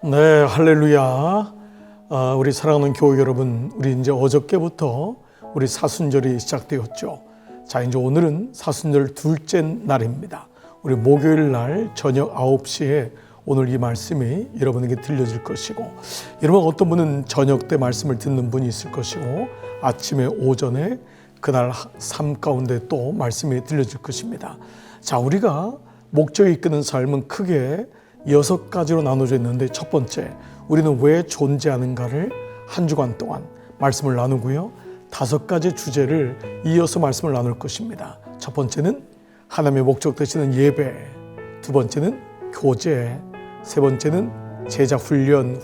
네, 할렐루야. 우리 사랑하는 교회 여러분, 우리 이제 어저께부터 우리 사순절이 시작되었죠. 자, 이제 오늘은 사순절 둘째 날입니다. 우리 목요일 날 저녁 9시에 오늘 이 말씀이 여러분에게 들려질 것이고, 여러분 어떤 분은 저녁 때 말씀을 듣는 분이 있을 것이고, 아침에 오전에 그날 삶 가운데 또 말씀이 들려질 것입니다. 자, 우리가 목적이 이끄는 삶은 크게 6가지로 나눠져 있는데, 첫 번째, 우리는 왜 존재하는가를 한 주간 동안 말씀을 나누고요, 5가지 주제를 이어서 말씀을 나눌 것입니다. 첫 번째는 하나님의 목적 되시는 예배, 두 번째는 교제, 세 번째는 제자 훈련,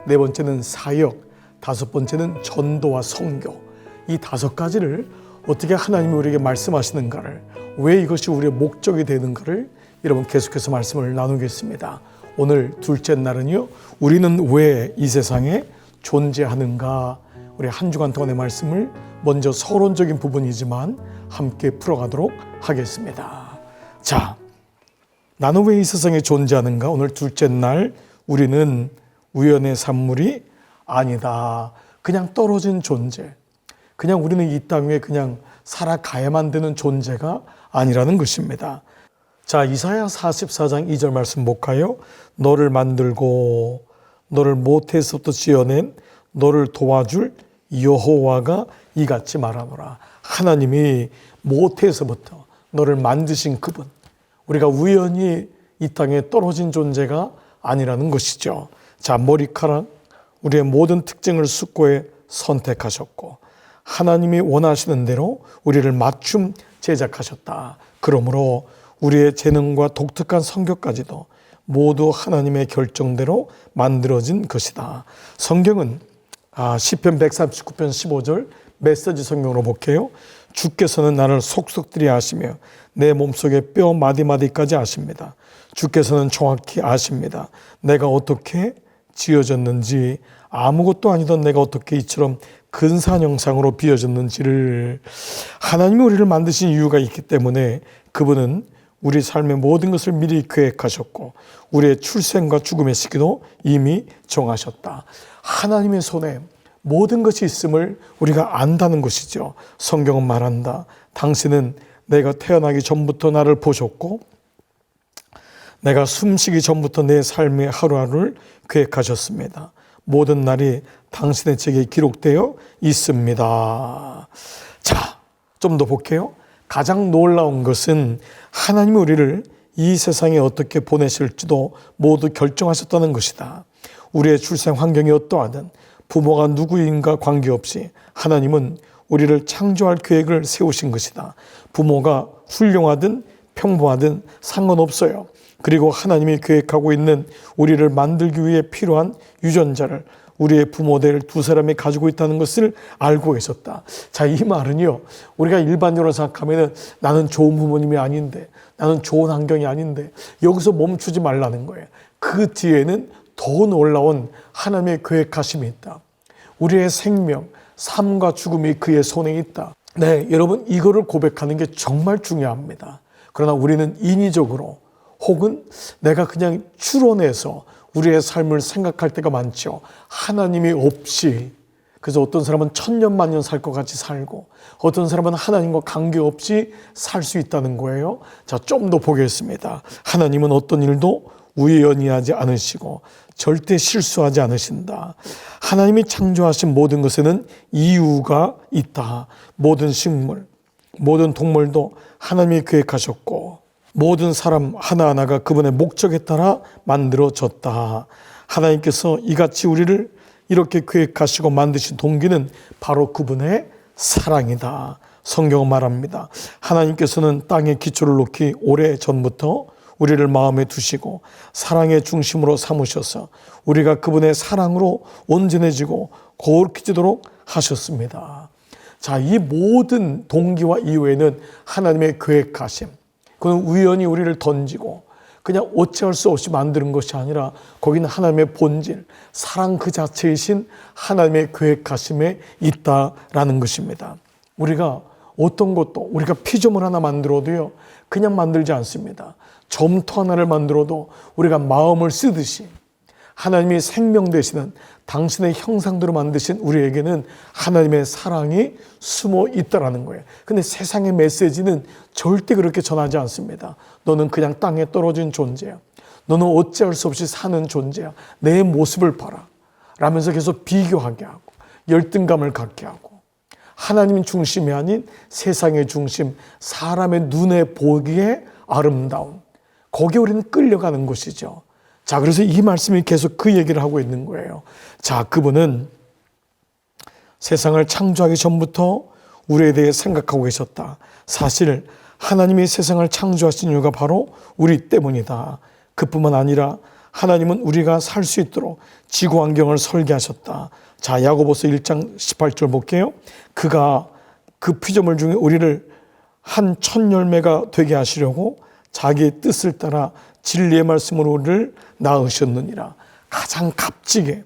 네 번째는 사역, 다섯 번째는 전도와 선교. 이 5가지를 어떻게 하나님이 우리에게 말씀하시는가를, 왜 이것이 우리의 목적이 되는가를 여러분 계속해서 말씀을 나누겠습니다. 오늘 둘째 날은요, 우리는 왜 이 세상에 존재하는가, 우리 한 주간 동안의 말씀을 먼저 서론적인 부분이지만 함께 풀어가도록 하겠습니다. 자, 나는 왜 이 세상에 존재하는가. 오늘 둘째 날, 우리는 우연의 산물이 아니다. 그냥 떨어진 존재, 그냥 우리는 이 땅 위에 그냥 살아가야만 되는 존재가 아니라는 것입니다. 자, 이사야 44장 2절 말씀 볼까요? 너를 만들고 너를 모태에서부터 지어낸 너를 도와줄 여호와가 이같이 말하노라. 하나님이 모태에서부터 너를 만드신 그분, 우리가 우연히 이 땅에 떨어진 존재가 아니라는 것이죠. 자, 머리카락, 우리의 모든 특징을 숙고해 선택하셨고, 하나님이 원하시는 대로 우리를 맞춤 제작하셨다. 그러므로 우리의 재능과 독특한 성격까지도 모두 하나님의 결정대로 만들어진 것이다. 성경은 시편 139편 15절 메시지 성경으로 볼게요. 주께서는 나를 속속들이 아시며 내 몸속의 뼈 마디마디까지 아십니다. 주께서는 정확히 아십니다. 내가 어떻게 지어졌는지, 아무것도 아니던 내가 어떻게 이처럼 근사한 형상으로 비어졌는지를. 하나님이 우리를 만드신 이유가 있기 때문에 그분은 우리 삶의 모든 것을 미리 계획하셨고, 우리의 출생과 죽음의 시기도 이미 정하셨다. 하나님의 손에 모든 것이 있음을 우리가 안다는 것이죠. 성경은 말한다. 당신은 내가 태어나기 전부터 나를 보셨고, 내가 숨쉬기 전부터 내 삶의 하루하루를 계획하셨습니다. 모든 날이 당신의 책에 기록되어 있습니다. 자, 좀 더 볼게요. 가장 놀라운 것은 하나님이 우리를 이 세상에 어떻게 보내실지도 모두 결정하셨다는 것이다. 우리의 출생 환경이 어떠하든, 부모가 누구인가 관계없이 하나님은 우리를 창조할 계획을 세우신 것이다. 부모가 훌륭하든 평범하든 상관없어요. 그리고 하나님이 계획하고 있는 우리를 만들기 위해 필요한 유전자를 우리의 부모들 두 사람이 가지고 있다는 것을 알고 계셨다. 자, 이 말은요, 우리가 일반적으로 생각하면 나는 좋은 부모님이 아닌데, 나는 좋은 환경이 아닌데, 여기서 멈추지 말라는 거예요. 그 뒤에는 더 놀라운 하나님의 계획하심이 있다. 우리의 생명, 삶과 죽음이 그의 손에 있다. 네, 여러분, 이거를 고백하는 게 정말 중요합니다. 그러나 우리는 인위적으로, 혹은 내가 그냥 추론해서 우리의 삶을 생각할 때가 많죠. 하나님이 없이. 그래서 어떤 사람은 천년만년 살 것 같이 살고, 어떤 사람은 하나님과 관계없이 살 수 있다는 거예요. 자, 좀 더 보겠습니다. 하나님은 어떤 일도 우연히 하지 않으시고 절대 실수하지 않으신다. 하나님이 창조하신 모든 것에는 이유가 있다. 모든 식물, 모든 동물도 하나님이 계획하셨고, 모든 사람 하나하나가 그분의 목적에 따라 만들어졌다. 하나님께서 이같이 우리를 이렇게 계획하시고 만드신 동기는 바로 그분의 사랑이다. 성경은 말합니다. 하나님께서는 땅에 기초를 놓기 오래전부터 우리를 마음에 두시고 사랑의 중심으로 삼으셔서 우리가 그분의 사랑으로 온전해지고 거룩해지도록 하셨습니다. 자, 이 모든 동기와 이유에는 하나님의 계획하심, 그건 우연히 우리를 던지고 그냥 어찌할 수 없이 만드는 것이 아니라 거기는 하나님의 본질, 사랑 그 자체이신 하나님의 계획하심에 있다라는 것입니다. 우리가 어떤 것도, 우리가 피조물 하나 만들어도요, 그냥 만들지 않습니다. 점토 하나를 만들어도 우리가 마음을 쓰듯이 하나님이 생명 되시는 당신의 형상대로 만드신 우리에게는 하나님의 사랑이 숨어 있다라는 거예요. 근데 세상의 메시지는 절대 그렇게 전하지 않습니다. 너는 그냥 땅에 떨어진 존재야. 너는 어찌할 수 없이 사는 존재야. 내 모습을 봐라. 라면서 계속 비교하게 하고 열등감을 갖게 하고, 하나님 중심이 아닌 세상의 중심, 사람의 눈에 보기에 아름다운, 거기에 우리는 끌려가는 것이죠. 자, 그래서 이 말씀이 계속 그 얘기를 하고 있는 거예요. 자, 그분은 세상을 창조하기 전부터 우리에 대해 생각하고 계셨다. 사실 하나님이 세상을 창조하신 이유가 바로 우리 때문이다. 그뿐만 아니라 하나님은 우리가 살 수 있도록 지구 환경을 설계하셨다. 자, 야고보서 1장 18절 볼게요. 그가 그 피조물 중에 우리를 한 첫 열매가 되게 하시려고 자기의 뜻을 따라 진리의 말씀으로 우리를 낳으셨느니라. 가장 값지게,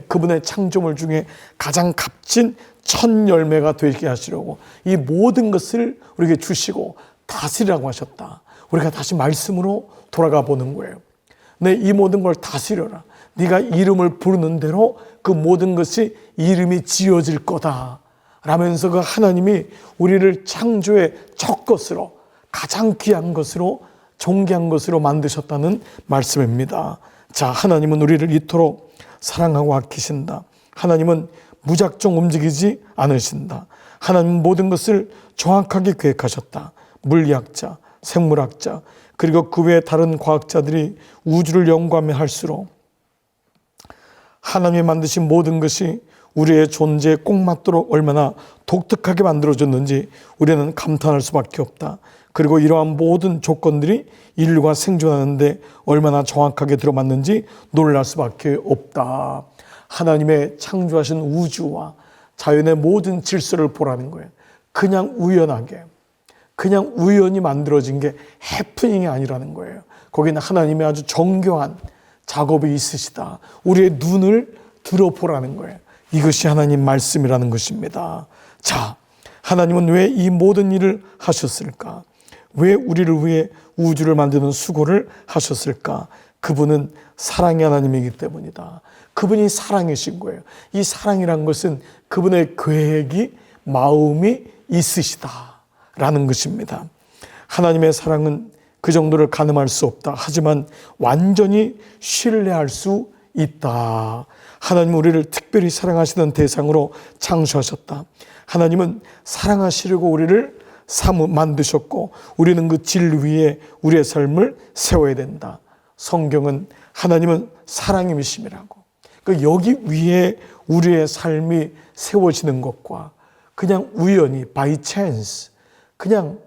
그분의 창조물 중에 가장 값진 첫 열매가 되게 하시려고 이 모든 것을 우리에게 주시고 다스리라고 하셨다. 우리가 다시 말씀으로 돌아가 보는 거예요. 내 이 모든 걸 다스려라. 네가 이름을 부르는 대로 그 모든 것이 이름이 지어질 거다 라면서 그 하나님이 우리를 창조의 첫 것으로, 가장 귀한 것으로, 존귀한 것으로 만드셨다는 말씀입니다. 자, 하나님은 우리를 이토록 사랑하고 아끼신다. 하나님은 무작정 움직이지 않으신다. 하나님은 모든 것을 정확하게 계획하셨다. 물리학자, 생물학자, 그리고 그 외에 다른 과학자들이 우주를 연구하며 할수록 하나님이 만드신 모든 것이 우리의 존재에 꼭 맞도록 얼마나 독특하게 만들어졌는지 우리는 감탄할 수밖에 없다. 그리고 이러한 모든 조건들이 인류가 생존하는데 얼마나 정확하게 들어맞는지 놀랄 수밖에 없다. 하나님의 창조하신 우주와 자연의 모든 질서를 보라는 거예요. 그냥 우연하게, 그냥 우연히 만들어진 게 해프닝이 아니라는 거예요. 거기는 하나님의 아주 정교한 작업이 있으시다. 우리의 눈을 들어보라는 거예요. 이것이 하나님 말씀이라는 것입니다. 자, 하나님은 왜 이 모든 일을 하셨을까? 왜 우리를 위해 우주를 만드는 수고를 하셨을까? 그분은 사랑의 하나님이기 때문이다. 그분이 사랑이신 거예요. 이 사랑이란 것은 그분의 계획이, 마음이 있으시다라는 것입니다. 하나님의 사랑은 그 정도를 가늠할 수 없다. 하지만 완전히 신뢰할 수 있다. 하나님은 우리를 특별히 사랑하시는 대상으로 창조하셨다. 하나님은 사랑하시려고 우리를 만드셨고 우리는 그 진리 위에 우리의 삶을 세워야 된다. 성경은 하나님은 사랑이심이라고. 여기 위에 우리의 삶이 세워지는 것과 그냥 우연히 by chance, 그냥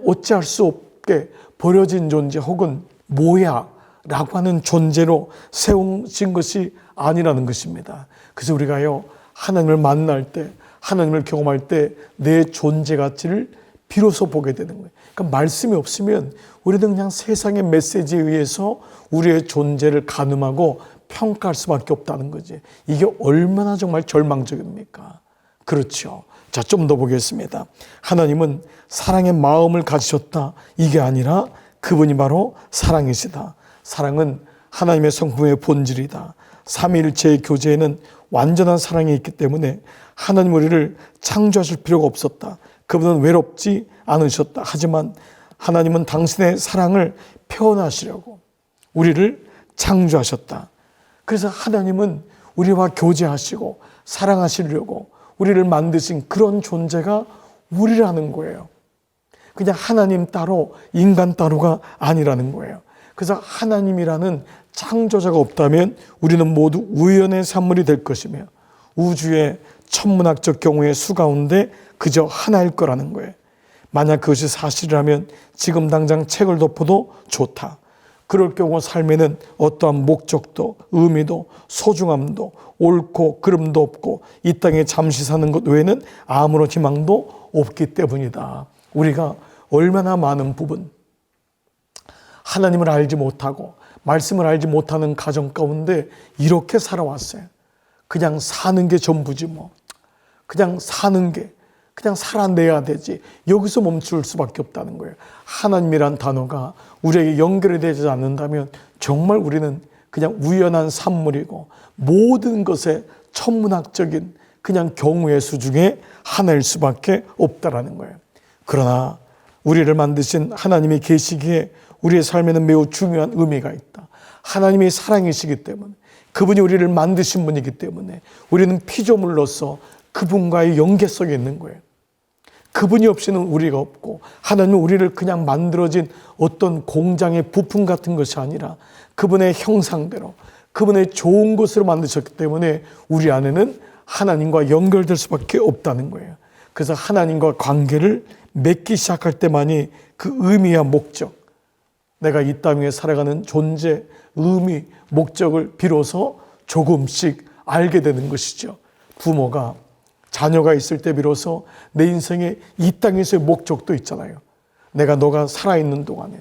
어찌할 수 없게 버려진 존재 혹은 뭐야 라고 하는 존재로 세워진 것이 아니라는 것입니다. 그래서 우리가요, 하나님을 만날 때, 하나님을 경험할 때 내 존재 가치를 비로소 보게 되는 거예요. 그러니까 말씀이 없으면 우리는 그냥 세상의 메시지에 의해서 우리의 존재를 가늠하고 평가할 수밖에 없다는 거지. 이게 얼마나 정말 절망적입니까? 그렇죠. 자, 좀 더 보겠습니다. 하나님은 사랑의 마음을 가지셨다. 이게 아니라 그분이 바로 사랑이시다. 사랑은 하나님의 성품의 본질이다. 삼위일체의 교제에는 완전한 사랑이 있기 때문에 하나님 우리를 창조하실 필요가 없었다. 그분은 외롭지 않으셨다. 하지만 하나님은 당신의 사랑을 표현하시려고 우리를 창조하셨다. 그래서 하나님은 우리와 교제하시고 사랑하시려고 우리를 만드신 그런 존재가 우리라는 거예요. 그냥 하나님 따로 인간 따로가 아니라는 거예요. 그래서 하나님이라는 창조자가 없다면 우리는 모두 우연의 산물이 될 것이며 우주의 천문학적 경우의 수 가운데 그저 하나일 거라는 거예요. 만약 그것이 사실이라면 지금 당장 책을 덮어도 좋다. 그럴 경우 삶에는 어떠한 목적도 의미도 소중함도 옳고 그름도 없고 이 땅에 잠시 사는 것 외에는 아무런 희망도 없기 때문이다. 우리가 얼마나 많은 부분 하나님을 알지 못하고 말씀을 알지 못하는 가정 가운데 이렇게 살아왔어요. 그냥 사는 게 전부지 뭐. 그냥 사는 게 그냥 살아내야 되지. 여기서 멈출 수밖에 없다는 거예요. 하나님이란 단어가 우리에게 연결이 되지 않는다면 정말 우리는 그냥 우연한 산물이고 모든 것의 천문학적인 그냥 경우의 수 중에 하나일 수밖에 없다라는 거예요. 그러나 우리를 만드신 하나님이 계시기에 우리의 삶에는 매우 중요한 의미가 있다. 하나님이 사랑이시기 때문에, 그분이 우리를 만드신 분이기 때문에 우리는 피조물로서 그분과의 연계성이 있는 거예요. 그분이 없이는 우리가 없고, 하나님은 우리를 그냥 만들어진 어떤 공장의 부품 같은 것이 아니라 그분의 형상대로 그분의 좋은 것으로 만드셨기 때문에 우리 안에는 하나님과 연결될 수밖에 없다는 거예요. 그래서 하나님과 관계를 맺기 시작할 때만이 그 의미와 목적, 내가 이 땅 위에 살아가는 존재, 의미, 목적을 비로소 조금씩 알게 되는 것이죠. 부모가 자녀가 있을 때 비로소 내 인생에 이 땅에서의 목적도 있잖아요. 너가 살아있는 동안에,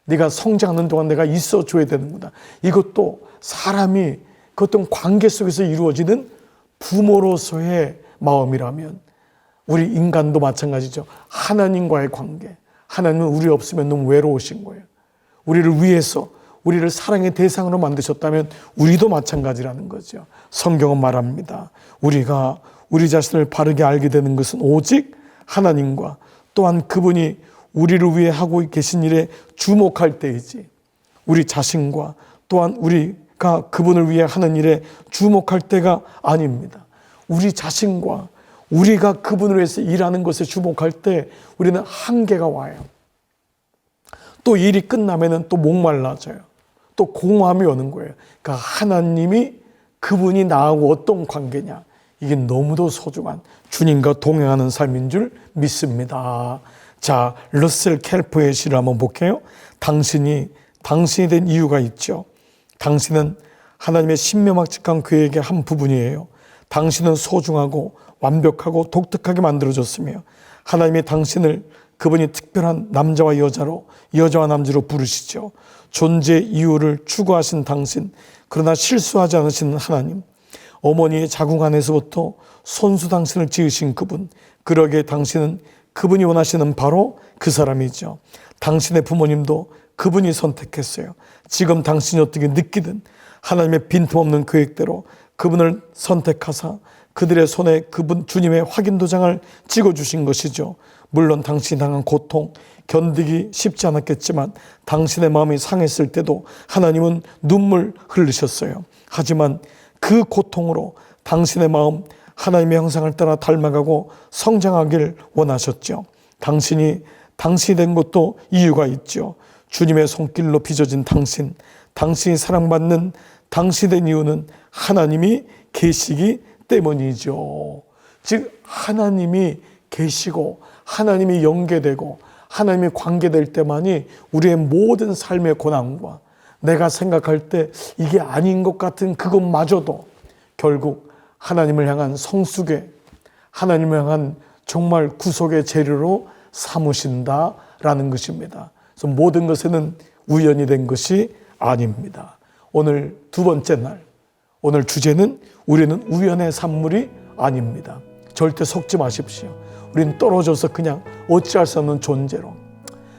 네가 성장하는 동안 내가 있어줘야 되는구나. 이것도 사람이 그 어떤 관계 속에서 이루어지는 부모로서의 마음이라면 우리 인간도 마찬가지죠. 하나님과의 관계. 하나님은 우리 없으면 너무 외로우신 거예요. 우리를 위해서, 우리를 사랑의 대상으로 만드셨다면 우리도 마찬가지라는 거죠. 성경은 말합니다. 우리가 우리 자신을 바르게 알게 되는 것은 오직 하나님과 또한 그분이 우리를 위해 하고 계신 일에 주목할 때이지, 우리 자신과 또한 우리가 그분을 위해 하는 일에 주목할 때가 아닙니다. 우리 자신과 우리가 그분을 위해서 일하는 것에 주목할 때 우리는 한계가 와요. 또 일이 끝나면 또 목말라져요. 또 공허함이 오는 거예요. 그러니까 하나님이, 그분이 나하고 어떤 관계냐, 이게 너무도 소중한 주님과 동행하는 삶인 줄 믿습니다. 자, 러셀 켈퍼의 시를 한번 볼게요. 당신이 된 이유가 있죠. 당신은 하나님의 신명확직한 계획의 한 부분이에요. 당신은 소중하고 완벽하고 독특하게 만들어졌으며 하나님이 당신을 그분이 특별한 남자와 여자로, 여자와 남자로 부르시죠. 존재의 이유를 추구하신 당신, 그러나 실수하지 않으시는 하나님, 어머니의 자궁 안에서부터 손수 당신을 지으신 그분, 그러기에 당신은 그분이 원하시는 바로 그 사람이죠. 당신의 부모님도 그분이 선택했어요. 지금 당신이 어떻게 느끼든 하나님의 빈틈없는 계획대로 그분을 선택하사 그들의 손에 그분 주님의 확인 도장을 찍어주신 것이죠. 물론 당신이 당한 고통 견디기 쉽지 않았겠지만 당신의 마음이 상했을 때도 하나님은 눈물 흘리셨어요. 하지만 그 고통으로 당신의 마음 하나님의 형상을 따라 닮아가고 성장하길 원하셨죠. 당신이 된 것도 이유가 있죠. 주님의 손길로 빚어진 당신이 사랑받는 당신이 된 이유는 하나님이 계시기 때문이죠. 즉 하나님이 계시고 하나님이 연계되고 하나님이 관계될 때만이 우리의 모든 삶의 고난과 내가 생각할 때 이게 아닌 것 같은 그것마저도 결국 하나님을 향한 성숙의, 하나님을 향한 정말 구속의 재료로 삼으신다라는 것입니다. 그래서 모든 것에는 우연이 된 것이 아닙니다. 오늘 두 번째 날, 오늘 주제는 우리는 우연의 산물이 아닙니다. 절대 속지 마십시오. 우리는 떨어져서 그냥 어찌할 수 없는 존재로,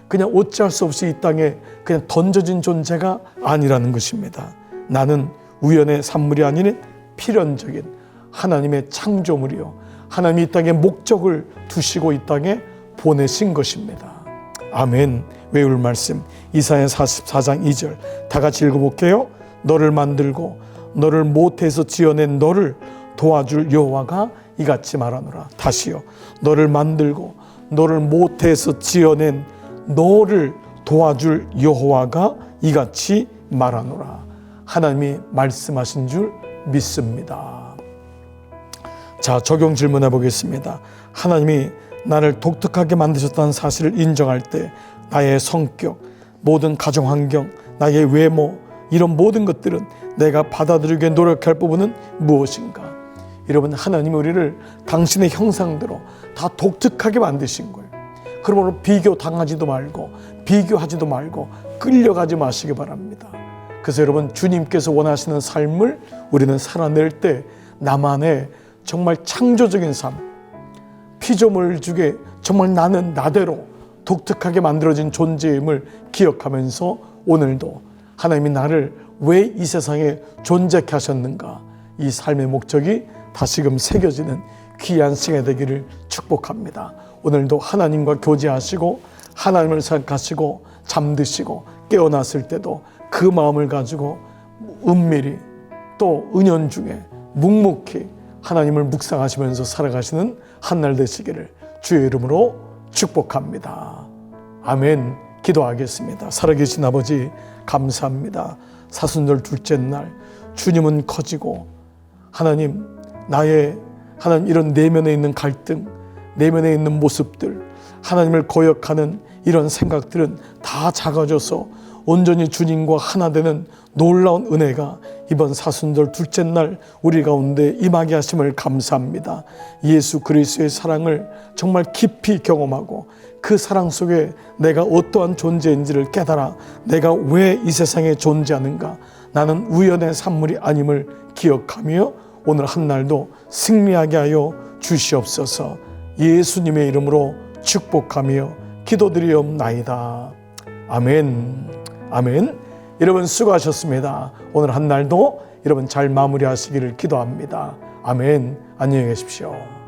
그냥 어찌할 수 없이 이 땅에 그냥 던져진 존재가 아니라는 것입니다. 나는 우연의 산물이 아닌 필연적인 하나님의 창조물이요, 하나님이 이 땅에 목적을 두시고 이 땅에 보내신 것입니다. 아멘. 외울 말씀 이사야 44장 2절 다 같이 읽어볼게요. 너를 만들고 너를 모태에서 지어낸 너를 도와줄 여호와가 이같이 말하노라. 다시요. 너를 만들고 너를 모태에서 지어낸 너를 도와줄 여호와가 이같이 말하노라. 하나님이 말씀하신 줄 믿습니다. 자, 적용 질문해 보겠습니다. 하나님이 나를 독특하게 만드셨다는 사실을 인정할 때 나의 성격, 모든 가정 환경, 나의 외모, 이런 모든 것들은 내가 받아들이기 위해 노력할 부분은 무엇인가? 여러분, 하나님이 우리를 당신의 형상대로 다 독특하게 만드신 거예요. 그러므로 비교당하지도 말고 비교하지도 말고 끌려가지 마시기 바랍니다. 그래서 여러분, 주님께서 원하시는 삶을 우리는 살아낼 때 나만의 정말 창조적인 삶, 피조물 중에 정말 나는 나대로 독특하게 만들어진 존재임을 기억하면서 오늘도 하나님이 나를 왜 이 세상에 존재케 하셨는가, 이 삶의 목적이 다시금 새겨지는 귀한 시간이 되기를 축복합니다. 오늘도 하나님과 교제하시고 하나님을 생각하시고 잠드시고 깨어났을 때도 그 마음을 가지고 은밀히 또 은연중에 묵묵히 하나님을 묵상하시면서 살아가시는 한 날 되시기를 주의 이름으로 축복합니다. 아멘. 기도하겠습니다. 살아계신 아버지 감사합니다. 사순절 둘째 날 주님은 커지고 하나님, 나의 하나님 이런 내면에 있는 갈등, 내면에 있는 모습들, 하나님을 거역하는 이런 생각들은 다 작아져서 온전히 주님과 하나 되는 놀라운 은혜가 이번 사순절 둘째 날 우리 가운데 임하게 하심을 감사합니다. 예수 그리스도의 사랑을 정말 깊이 경험하고 그 사랑 속에 내가 어떠한 존재인지를 깨달아 내가 왜 이 세상에 존재하는가, 나는 우연의 산물이 아님을 기억하며 오늘 한 날도 승리하게 하여 주시옵소서. 예수님의 이름으로 축복하며 기도드리옵나이다. 아멘. 아멘. 여러분 수고하셨습니다. 오늘 한 날도 여러분 잘 마무리하시기를 기도합니다. 아멘. 안녕히 계십시오.